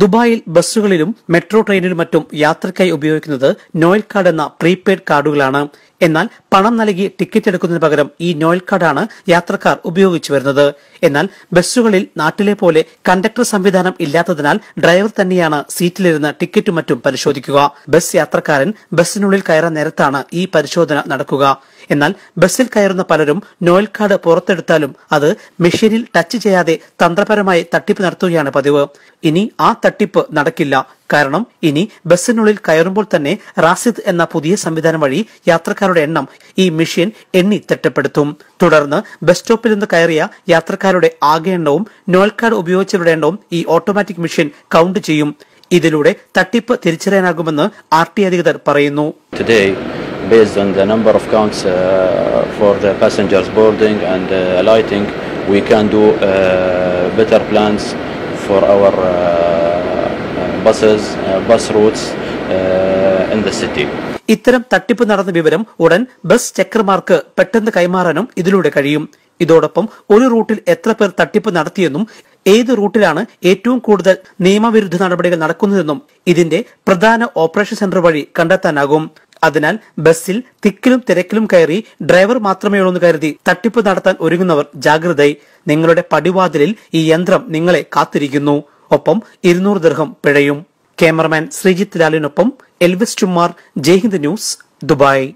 ദുബായിൽ ബസ്സുകളിലും മെട്രോ ട്രെയിനിലും മറ്റും യാത്രയ്ക്കായി ഉപയോഗിക്കുന്നത് നോയൽ കാർഡ് എന്ന പ്രീപെയ്ഡ് കാർഡുകളാണ്. എന്നാൽ പണം നൽകി ടിക്കറ്റ് എടുക്കുന്നതിന് പകരം ഈ നോയൽ കാർഡാണ് യാത്രക്കാർ ഉപയോഗിച്ചു വരുന്നത്. എന്നാൽ ബസ്സുകളിൽ നാട്ടിലെ പോലെ കണ്ടക്ടർ സംവിധാനം ഇല്ലാത്തതിനാൽ ഡ്രൈവർ തന്നെയാണ് സീറ്റിലിരുന്ന് ടിക്കറ്റും മറ്റും പരിശോധിക്കുക. ബസ് യാത്രക്കാരൻ ബസ്സിനുള്ളിൽ കയറാൻ നേരത്താണ് ഈ പരിശോധന നടക്കുക. എന്നാൽ ബസ്സിൽ കയറുന്ന പലരും നോയൽ കാർഡ് പുറത്തെടുത്താലും അത് മെഷീനിൽ ടച്ച് ചെയ്യാതെ തന്ത്രപരമായി തട്ടിപ്പ് നടത്തുകയാണ് പതിവ്. ഇനി ആ തട്ടിപ്പ് നടക്കില്ല. കാരണം ഇനി ബസ്സിനുള്ളിൽ കയറുമ്പോൾ തന്നെ റാസിദ് എന്ന പുതിയ സംവിധാനം വഴി യാത്രക്കാരുടെ എണ്ണം ഈ മെഷീൻ എണ്ണി തിട്ടപ്പെടുത്തും. തുടർന്ന് ബസ് സ്റ്റോപ്പിൽ നിന്ന് കയറിയ യാത്രക്കാരുടെ ആകെ എണ്ണവും നോയൽ കാർഡ് ഉപയോഗിച്ചവരുടെ എണ്ണവും ഈ ഓട്ടോമാറ്റിക് മെഷീൻ കൗണ്ട് ചെയ്യും. ഇതിലൂടെ തട്ടിപ്പ് തിരിച്ചറിയാനാകുമെന്ന് RT അധികൃതർ പറയുന്നു. Based on the number of counts for the passengers boarding and alighting, we can do better plans for our bus routes in the city. ഇത്തരം തട്ടിപ്പ് നടന്ന വിവരം ഉടൻ ബസ് ചെക്കർമാർക്ക് പെട്ടെന്ന് കൈമാറാനും ഇതിലൂടെ കഴിയും. ഇതോടൊപ്പം ഒരു റൂട്ടിൽ എത്ര പേർ തട്ടിപ്പ് നടത്തിയെന്നും ഏത് റൂട്ടിലാണ് ഏറ്റവും കൂടുതൽ നിയമവിരുദ്ധ നടപടികൾ നടക്കുന്നതെന്നും ഇതിന്റെ പ്രധാന ഓപ്പറേഷൻ സെന്റർ വഴി കണ്ടെത്താനാകും. അതിനാൽ ബസ്സിൽ തിക്കിലും തിരക്കിലും കയറി ഡ്രൈവർ മാത്രമേ ഉള്ളൂ എന്ന് കരുതി തട്ടിപ്പ് നടത്താൻ ഒരുങ്ങുന്നവർ ജാഗ്രതയായി. നിങ്ങളുടെ പടിവാതിലിൽ ഈ യന്ത്രം നിങ്ങളെ കാത്തിരിക്കുന്നു. ഒപ്പം 200 ദിർഹം പിഴയും. ക്യാമറമാൻ ശ്രീജിത്ത് ലാലിനൊപ്പം Elvis Chummar, Jaihind news, Dubai.